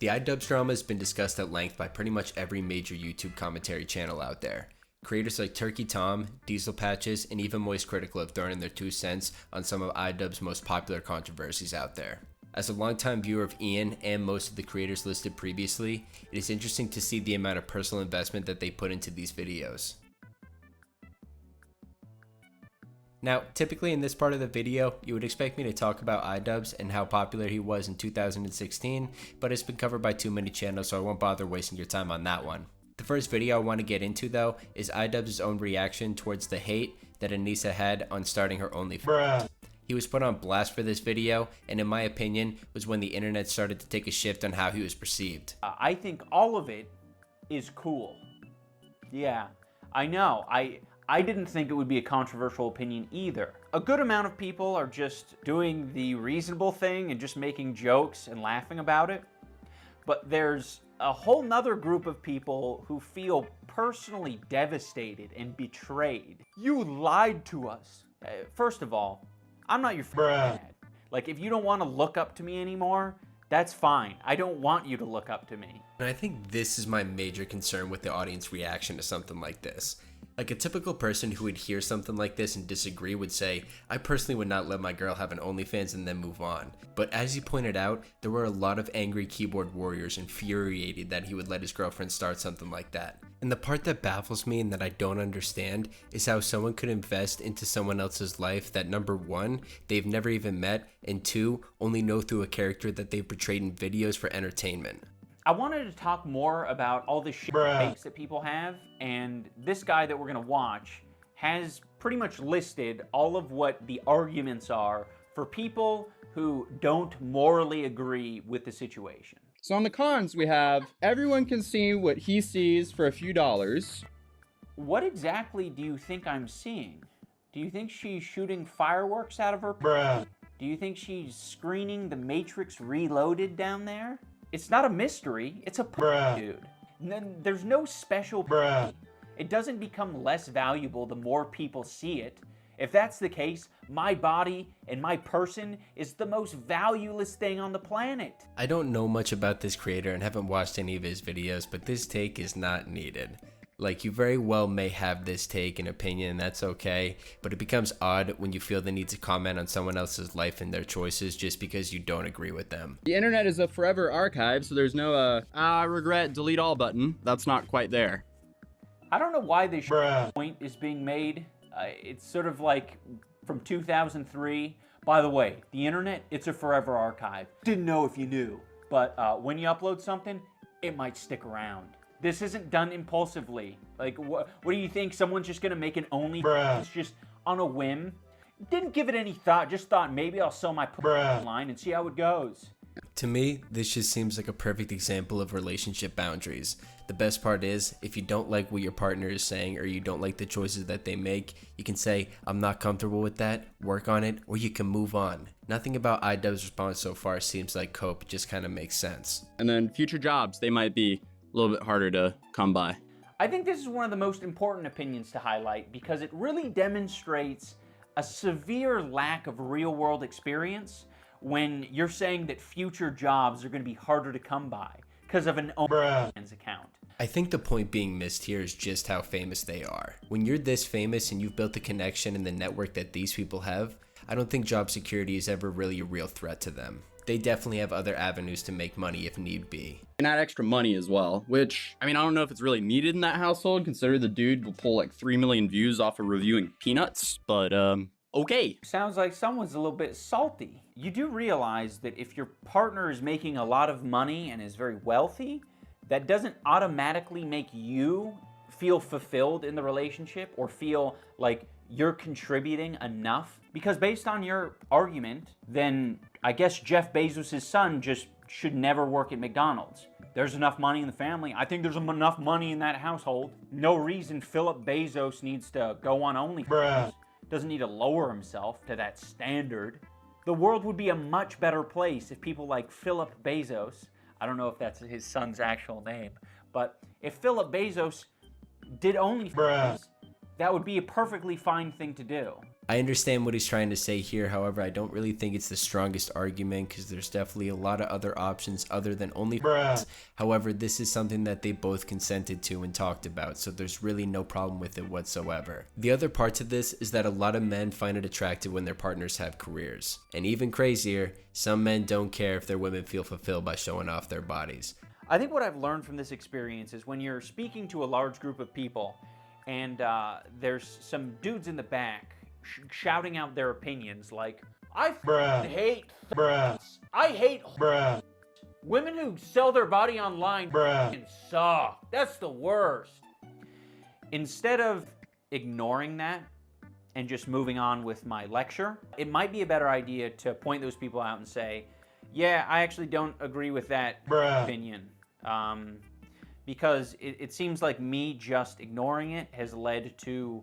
The Idubbbz drama has been discussed at length by pretty much every major YouTube commentary channel out there. Creators like Turkey Tom, Diesel Patches, and even Moist Critical have thrown in their 2 cents on some of Idubbbz most popular controversies out there. As a longtime viewer of Ian and most of the creators listed previously, it is interesting to see the amount of personal investment that they put into these videos. Now, typically in this part of the video, you would expect me to talk about Idubbbz and how popular he was in 2016, but it's been covered by too many channels, so I won't bother wasting your time on that one. The first video I want to get into though is Idubbbz's own reaction towards the hate that Anissa had on starting her OnlyFans. He was put on blast for this video, and in my opinion, was when the internet started to take a shift on how he was perceived. I think all of it is cool. Yeah, I know. I didn't think it would be a controversial opinion either. A good amount of people are just doing the reasonable thing and just making jokes and laughing about it. But there's a whole nother group of people who feel personally devastated and betrayed. You lied to us. First of all, I'm not your dad. Like, if you don't want to look up to me anymore, that's fine. I don't want you to look up to me. And I think this is my major concern with the audience reaction to something like this. Like, a typical person who would hear something like this and disagree would say, I personally would not let my girl have an OnlyFans and then move on. But as you pointed out, there were a lot of angry keyboard warriors infuriated that he would let his girlfriend start something like that. And the part that baffles me and that I don't understand is how someone could invest into someone else's life that, number 1, they've never even met, and 2, only know through a character that they've portrayed in videos for entertainment. I wanted to talk more about all the shit takes that people have, and this guy that we're gonna watch has pretty much listed all of what the arguments are for people who don't morally agree with the situation. So on the cons, we have everyone can see what he sees for a few dollars. What exactly do you think I'm seeing? Do you think she's shooting fireworks out of her? Do you think she's screening The Matrix Reloaded down there? It's not a mystery, it's a dude. There's no special It doesn't become less valuable the more people see it. If that's the case, my body and my person is the most valueless thing on the planet. I don't know much about this creator and haven't watched any of his videos, but this take is not needed. Like, you very well may have this take and opinion, that's okay, but it becomes odd when you feel the need to comment on someone else's life and their choices just because you don't agree with them. The internet is a forever archive, so there's no I regret delete all button. That's not quite there. I don't know why this point is being made. It's sort of like from 2003. By the way, the internet, it's a forever archive. Didn't know if you knew. But when you upload something, it might stick around. This isn't done impulsively. Like, what do you think? Someone's just gonna make an OnlyFans just on a whim? Didn't give it any thought, just thought maybe I'll sell my online and see how it goes. To me, this just seems like a perfect example of relationship boundaries. The best part is, if you don't like what your partner is saying or you don't like the choices that they make, you can say, I'm not comfortable with that, work on it, or you can move on. Nothing about Idubbbz's response so far seems like cope, it just kind of makes sense. And then future jobs, they might be a little bit harder to come by. I think this is one of the most important opinions to highlight because it really demonstrates a severe lack of real-world experience when you're saying that future jobs are going to be harder to come by because of an OnlyFans account. I think the point being missed here is just how famous they are. When you're this famous and you've built the connection and the network that these people have, I don't think job security is ever really a real threat to them. They definitely have other avenues to make money if need be. And add extra money as well, which, I mean, I don't know if it's really needed in that household, considering the dude will pull like 3 million views off of reviewing peanuts, but okay. Sounds like someone's a little bit salty. You do realize that if your partner is making a lot of money and is very wealthy, that doesn't automatically make you feel fulfilled in the relationship or feel like you're contributing enough. Because based on your argument, then I guess Jeff Bezos' son just should never work at McDonald's. There's enough money in the family. I think there's enough money in that household. No reason Philip Bezos needs to go on OnlyFans. Doesn't need to lower himself to that standard. The world would be a much better place if people like Philip Bezos, I don't know if that's his son's actual name, but if Philip Bezos did OnlyFans, that would be a perfectly fine thing to do. I understand what he's trying to say here, however, I don't really think it's the strongest argument because there's definitely a lot of other options other than only However, this is something that they both consented to and talked about, so there's really no problem with it whatsoever. The other part to this is that a lot of men find it attractive when their partners have careers. And even crazier, some men don't care if their women feel fulfilled by showing off their bodies. I think what I've learned from this experience is when you're speaking to a large group of people and there's some dudes in the back shouting out their opinions like, I hate I hate women who sell their body online suck. That's the worst. Instead of ignoring that and just moving on with my lecture, it might be a better idea to point those people out and say, yeah, I actually don't agree with that opinion. Because it seems like me just ignoring it has led to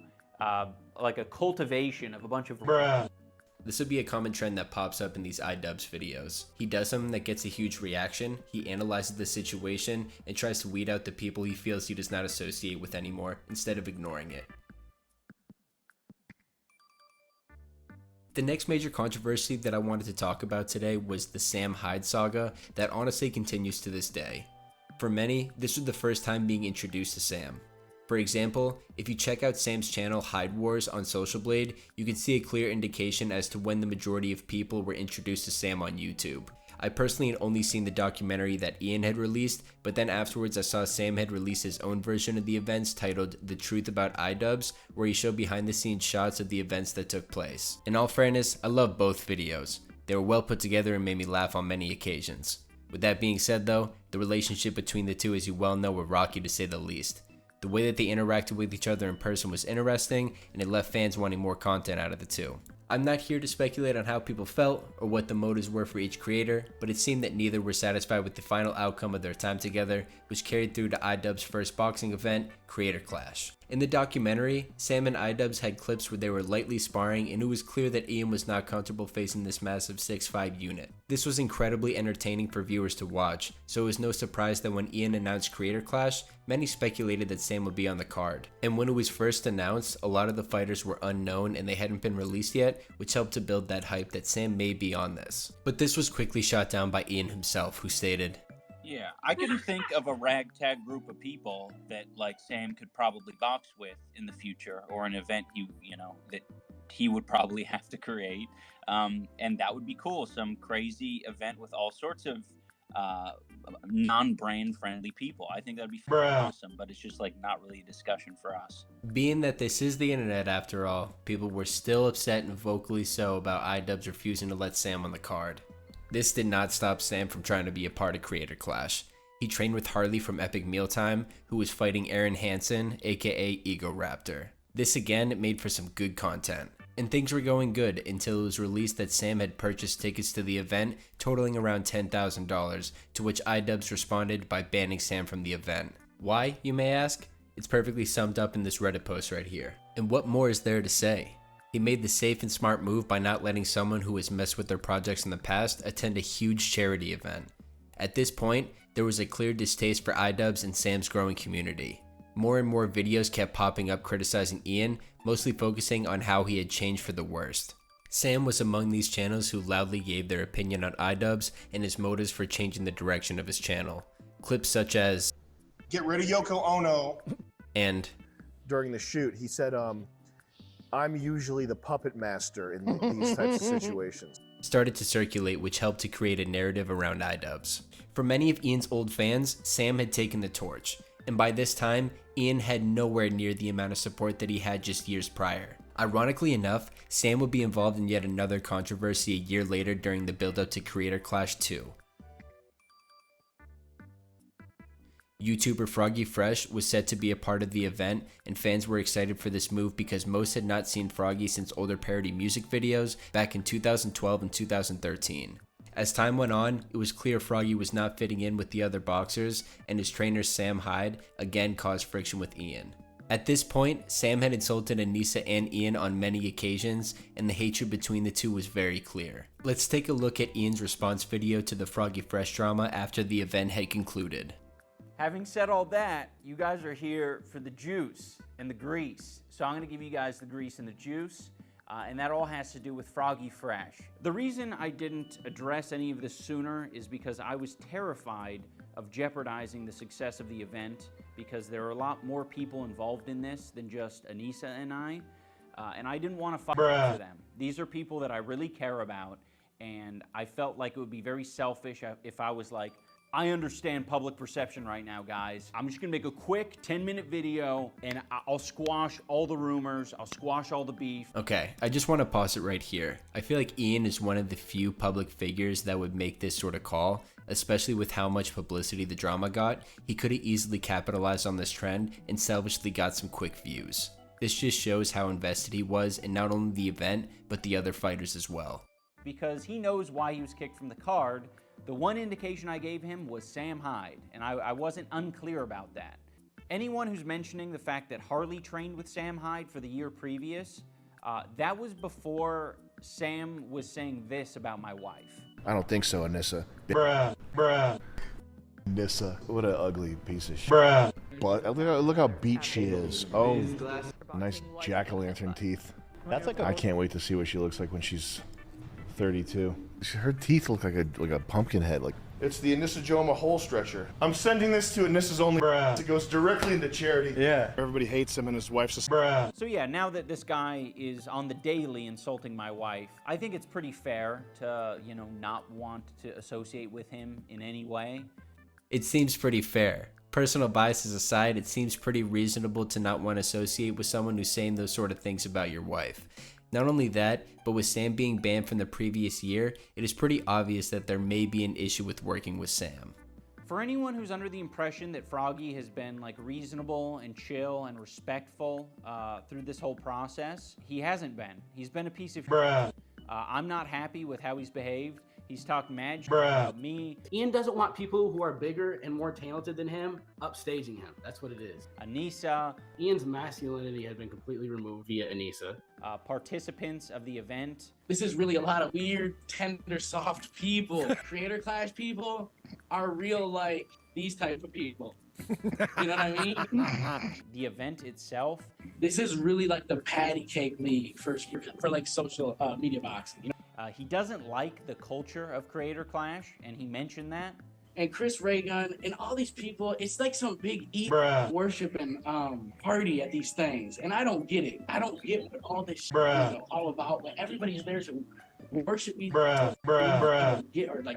like a cultivation of a bunch of This would be a common trend that pops up in these Idubbbz videos. He does something that gets a huge reaction, he analyzes the situation, and tries to weed out the people he feels he does not associate with anymore, instead of ignoring it. The next major controversy that I wanted to talk about today was the Sam Hyde saga that honestly continues to this day. For many, this was the first time being introduced to Sam. For example, if you check out Sam's channel Hyde Wars on Social Blade, you can see a clear indication as to when the majority of people were introduced to Sam on YouTube. I personally had only seen the documentary that Ian had released, but then afterwards I saw Sam had released his own version of the events titled The Truth About Idubbbz, where he showed behind the scenes shots of the events that took place. In all fairness, I love both videos. They were well put together and made me laugh on many occasions. With that being said though, the relationship between the two, as you well know, were rocky to say the least. The way that they interacted with each other in person was interesting, and it left fans wanting more content out of the two. I'm not here to speculate on how people felt or what the motives were for each creator, but it seemed that neither were satisfied with the final outcome of their time together, which carried through to Idubbbz's first boxing event, Creator Clash. In the documentary, Sam and Idubbbz had clips where they were lightly sparring, and it was clear that Ian was not comfortable facing this massive 6'5" unit. This was incredibly entertaining for viewers to watch, so it was no surprise that when Ian announced Creator Clash, many speculated that Sam would be on the card. And when it was first announced, a lot of the fighters were unknown and they hadn't been released yet, which helped to build that hype that Sam may be on this. But this was quickly shot down by Ian himself, who stated, "Yeah, I can think of a ragtag group of people that like Sam could probably box with in the future, or an event that he would probably have to create, and that would be cool. Some crazy event with all sorts of non-brain friendly people. I think that'd be awesome, but it's just like not really a discussion for us." Being that this is the internet after all, people were still upset and vocally so about Idubbbz refusing to let Sam on the card. This did not stop Sam from trying to be a part of Creator Clash. He trained with Harley from Epic Mealtime, who was fighting Aaron Hansen, aka Ego Raptor. This again made for some good content. And things were going good until it was released that Sam had purchased tickets to the event totaling around $10,000, to which Idubbbz responded by banning Sam from the event. Why, you may ask? It's perfectly summed up in this Reddit post right here. And what more is there to say? He made the safe and smart move by not letting someone who has messed with their projects in the past attend a huge charity event. At this point, there was a clear distaste for Idubbbz and Sam's growing community. More and more videos kept popping up criticizing Ian, mostly focusing on how he had changed for the worst. Sam was among these channels who loudly gave their opinion on Idubbbz and his motives for changing the direction of his channel. Clips such as, "Get rid of Yoko Ono," and during the shoot, he said, "I'm usually the puppet master in these types of situations," started to circulate, which helped to create a narrative around Idubbbz. For many of Ian's old fans, Sam had taken the torch, and by this time, Ian had nowhere near the amount of support that he had just years prior. Ironically enough, Sam would be involved in yet another controversy a year later during the build-up to Creator Clash 2. YouTuber Froggy Fresh was set to be a part of the event, and fans were excited for this move because most had not seen Froggy since older parody music videos back in 2012 and 2013. As time went on, it was clear Froggy was not fitting in with the other boxers, and his trainer Sam Hyde again caused friction with Ian. At this point, Sam had insulted Anissa and Ian on many occasions, and the hatred between the two was very clear. Let's take a look at Ian's response video to the Froggy Fresh drama after the event had concluded. Having said all that, you guys are here for the juice and the grease. So I'm going to give you guys the grease and the juice. And that all has to do with Froggy Fresh. The reason I didn't address any of this sooner is because I was terrified of jeopardizing the success of the event, because there are a lot more people involved in this than just Anissa and I didn't want to fight for them. These are people that I really care about, and I felt like it would be very selfish if I was like, I understand public perception right now, guys. I'm just gonna make a quick 10-minute video and I'll squash all the rumors, I'll squash all the beef. Okay, I just want to pause it right here. I feel like Ian is one of the few public figures that would make this sort of call, especially with how much publicity the drama got. He could have easily capitalized on this trend and selfishly got some quick views. This just shows how invested he was in not only the event, but the other fighters as well. Because he knows why he was kicked from the card. The one indication I gave him was Sam Hyde, and I wasn't unclear about that. Anyone who's mentioning the fact that Harley trained with Sam Hyde for the year previous, that was before Sam was saying this about my wife. I don't think so, Anissa. Anissa, what an ugly piece of shit. But look how beat she is. Oh, nice jack-o'-lantern teeth. That's like I can't wait to see what she looks like when she's 32. Her teeth look like a pumpkin head. Like, it's the Anissa Joma hole stretcher. I'm sending this to Anissa's only. It goes directly into charity. Yeah. Everybody hates him and his wife's a. So yeah, now that this guy is on the daily insulting my wife, I think it's pretty fair to, not want to associate with him in any way. It seems pretty fair. Personal biases aside, it seems pretty reasonable to not want to associate with someone who's saying those sort of things about your wife. Not only that, but with Sam being banned from the previous year, it is pretty obvious that there may be an issue with working with Sam. For anyone who's under the impression that Froggy has been reasonable and chill and respectful through this whole process, he hasn't been. He's been a piece of shit. I'm not happy with how he's behaved. He's talked mad shit about me. Ian doesn't want people who are bigger and more talented than him upstaging him. That's what it is. Anissa. Ian's masculinity has been completely removed via Anissa. Participants of the event. This is really a lot of weird, tender, soft people. Creator Clash people are real, these type of people. You know what I mean? The event itself. This is really like the patty cake league for social media boxing. He doesn't like the culture of Creator Clash, and he mentioned that. And Chris Raygun and all these people, it's like some big worshiping party at these things, and I don't get it. I don't get what all this shit is all about. Everybody's there to worship me, or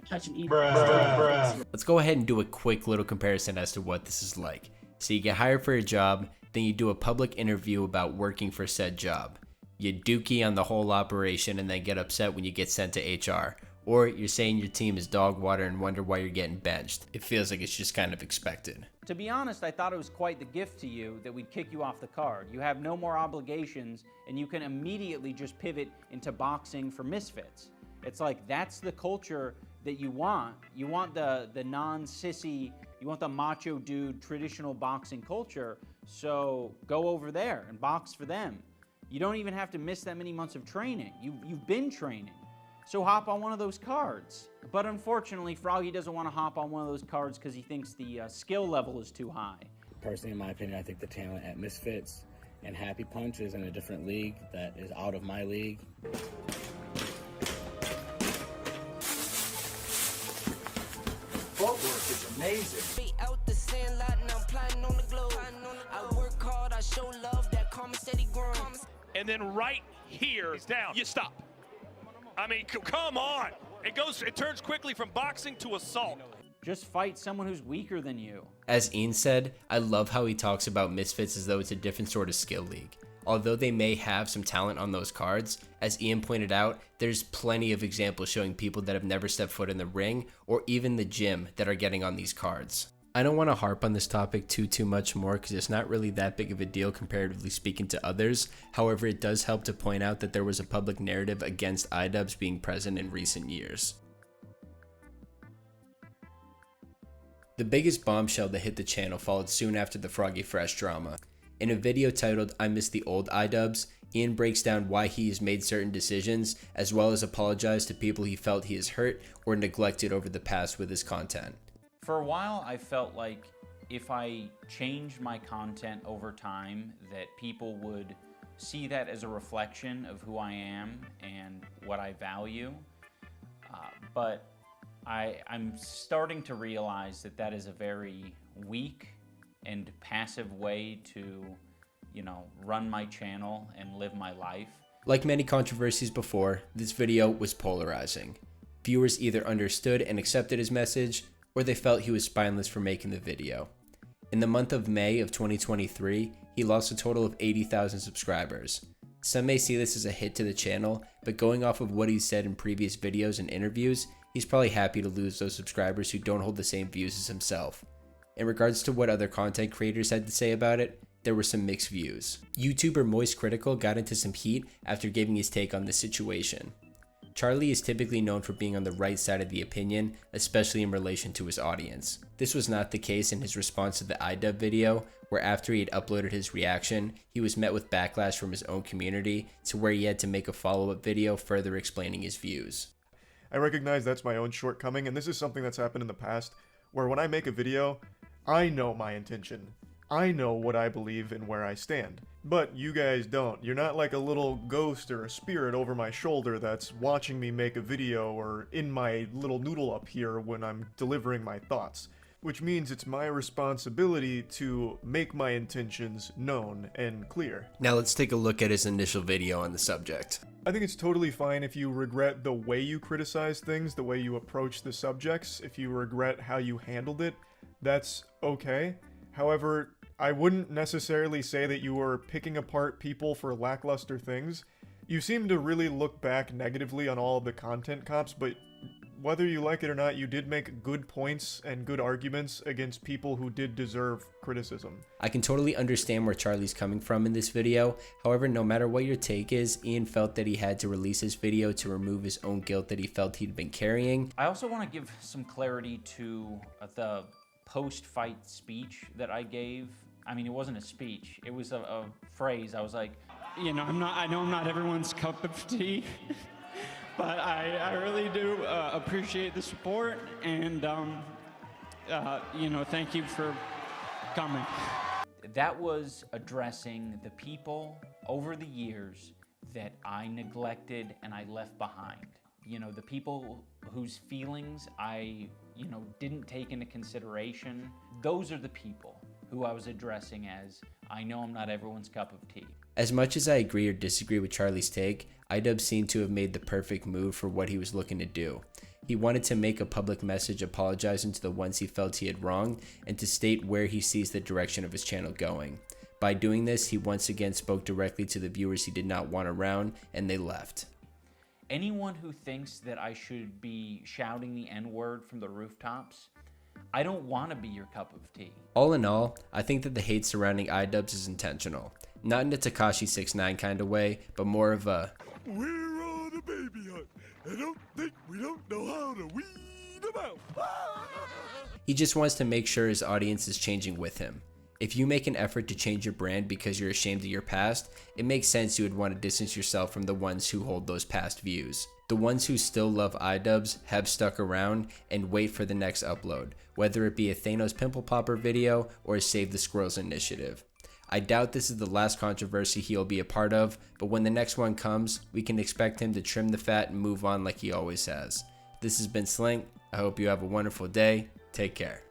touch and eat. Let's go ahead and do a quick little comparison as to what this is like. So you get hired for a job, then you do a public interview about working for said job. You dookie on the whole operation and then get upset when you get sent to HR. Or you're saying your team is dog water and wonder why you're getting benched. It feels like it's just kind of expected. To be honest, I thought it was quite the gift to you that we'd kick you off the card. You have no more obligations, and you can immediately just pivot into boxing for misfits. It's like, that's the culture that you want. You want the non-sissy, you want the macho dude traditional boxing culture, so go over there and box for them. You don't even have to miss that many months of training. You've been training. So hop on one of those cards. But unfortunately, Froggy doesn't want to hop on one of those cards because he thinks the skill level is too high. Personally, in my opinion, I think the talent at Misfits and Happy Punch is in a different league that is out of my league. Footwork is amazing. Out the sand lot, and I'm plotting on the globe. I work hard, I show love, that karma steady growing. And then right here, he's down. You stop. I mean, come on. It turns quickly from boxing to assault. Just fight someone who's weaker than you. As Ian said, I love how he talks about Misfits as though it's a different sort of skill league. Although they may have some talent on those cards, as Ian pointed out, there's plenty of examples showing people that have never stepped foot in the ring or even the gym that are getting on these cards. I don't want to harp on this topic too much more because it's not really that big of a deal comparatively speaking to others. However, it does help to point out that there was a public narrative against Idubbbz being present in recent years. The biggest bombshell that hit the channel followed soon after the Froggy Fresh drama. In a video titled I Miss the Old Idubbbz, Ian breaks down why he has made certain decisions, as well as apologized to people he felt he has hurt or neglected over the past with his content. For a while, I felt like if I changed my content over time, that people would see that as a reflection of who I am and what I value. But I'm starting to realize that that is a very weak and passive way to, run my channel and live my life. Like many controversies before, this video was polarizing. Viewers either understood and accepted his message, or they felt he was spineless for making the video. In the month of May of 2023, he lost a total of 80,000 subscribers. Some may see this as a hit to the channel, but going off of what he's said in previous videos and interviews, he's probably happy to lose those subscribers who don't hold the same views as himself. In regards to what other content creators had to say about it, there were some mixed views. YouTuber Moist Critical got into some heat after giving his take on the situation. Charlie is typically known for being on the right side of the opinion, especially in relation to his audience. This was not the case in his response to the Idubbbz video, where after he had uploaded his reaction, he was met with backlash from his own community to where he had to make a follow-up video further explaining his views. I recognize that's my own shortcoming, and this is something that's happened in the past, where when I make a video, I know my intention. I know what I believe and where I stand. But you guys don't. You're not like a little ghost or a spirit over my shoulder that's watching me make a video or in my little noodle up here when I'm delivering my thoughts. Which means it's my responsibility to make my intentions known and clear. Now let's take a look at his initial video on the subject. I think it's totally fine if you regret the way you criticize things, the way you approach the subjects. If you regret how you handled it, that's okay. However, I wouldn't necessarily say that you were picking apart people for lackluster things. You seem to really look back negatively on all of the content cops, but whether you like it or not, you did make good points and good arguments against people who did deserve criticism. I can totally understand where Charlie's coming from in this video. However, no matter what your take is, Ian felt that he had to release his video to remove his own guilt that he felt he'd been carrying. I also want to give some clarity to the post-fight speech that I gave. I mean, it wasn't a speech. It was a phrase. I was like, I know I'm not everyone's cup of tea, but I really do appreciate the support, and thank you for coming. That was addressing the people over the years that I neglected and I left behind. The people whose feelings I, didn't take into consideration. Those are the people who I was addressing as, I know I'm not everyone's cup of tea. As much as I agree or disagree with Charlie's take, Idubbbz seemed to have made the perfect move for what he was looking to do. He wanted to make a public message apologizing to the ones he felt he had wronged and to state where he sees the direction of his channel going. By doing this, he once again spoke directly to the viewers he did not want around, and they left. Anyone who thinks that I should be shouting the N-word from the rooftops, I don't want to be your cup of tea. All in all, I think that the hate surrounding Idubbbz is intentional. Not in a Tekashi 6ix9ine kind of way, but more of a, we're on a baby hunt, and don't think we don't know how to weed them out. He just wants to make sure his audience is changing with him. If you make an effort to change your brand because you're ashamed of your past, it makes sense you would want to distance yourself from the ones who hold those past views. The ones who still love Idubbbz have stuck around and wait for the next upload, whether it be a Thanos Pimple Popper video or a Save the Squirrels initiative. I doubt this is the last controversy he'll be a part of, but when the next one comes, we can expect him to trim the fat and move on like he always has. This has been Slink. I hope you have a wonderful day. Take care.